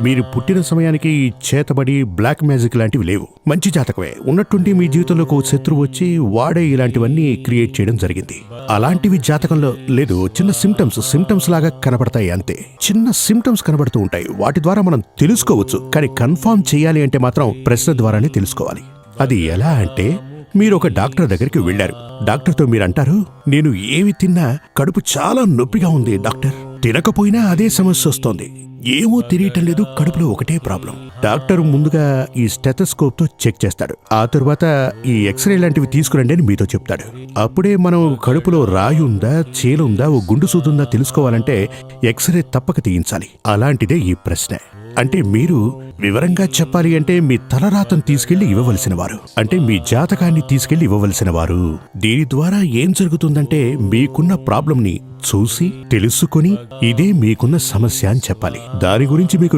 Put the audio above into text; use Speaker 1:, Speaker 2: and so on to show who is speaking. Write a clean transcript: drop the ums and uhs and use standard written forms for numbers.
Speaker 1: మీరు పుట్టిన సమయానికి ఈ చేతబడి బ్లాక్ మ్యాజిక్ లాంటివి లేవు. మంచి జాతకమే. ఉన్నట్టుండి మీ జీవితంలోకి ఓ శత్రువు వచ్చి వాడే ఇలాంటివన్నీ క్రియేట్ చేయడం జరిగింది. అలాంటివి జాతకంలో లేదు. చిన్న సిమ్టమ్స్ లాగా కనబడతాయి అంతే. చిన్న సిమ్టమ్స్ కనబడుతూ ఉంటాయి. వాటి ద్వారా మనం తెలుసుకోవచ్చు. కానీ కన్ఫర్మ్ చేయాలి అంటే మాత్రం ప్రశ్న ద్వారానే తెలుసుకోవాలి. అది ఎలా అంటే, మీరు ఒక డాక్టర్ దగ్గరికి వెళ్లారు. డాక్టర్తో మీరు అంటారు, నేను ఏమి తిన్నా కడుపు చాలా నొప్పిగా ఉంది డాక్టర్. తినకపోయినా అదే సమస్య వస్తోంది. ఏమో తెలియటం లేదు, కడుపులో ఒకటే ప్రాబ్లం. డాక్టర్ ముందుగా ఈ స్టెథోస్కోప్ తో చెక్ చేస్తాడు. ఆ తరువాత ఈ ఎక్స్రే లాంటివి తీసుకురండి అని మీతో చెప్తాడు. అప్పుడే మనం కడుపులో రాయి ఉందా, చీలుందా, ఓ గుండు సూదుందా తెలుసుకోవాలంటే ఎక్స్రే తప్పక తీయించాలి. అలాంటిదే ఈ ప్రశ్న. అంటే మీరు వివరంగా చెప్పాలి అంటే మీ తలరాతను తీసుకెళ్లి ఇవ్వవలసిన వారు, అంటే మీ జాతకాన్ని తీసుకెళ్లి ఇవ్వవలసిన వారు. దీని ద్వారా ఏం జరుగుతుందంటే, మీకున్న ప్రాబ్లంని చూసి తెలుసుకొని ఇదే మీకున్న సమస్య అని చెప్పాలి. దాని గురించి మీకు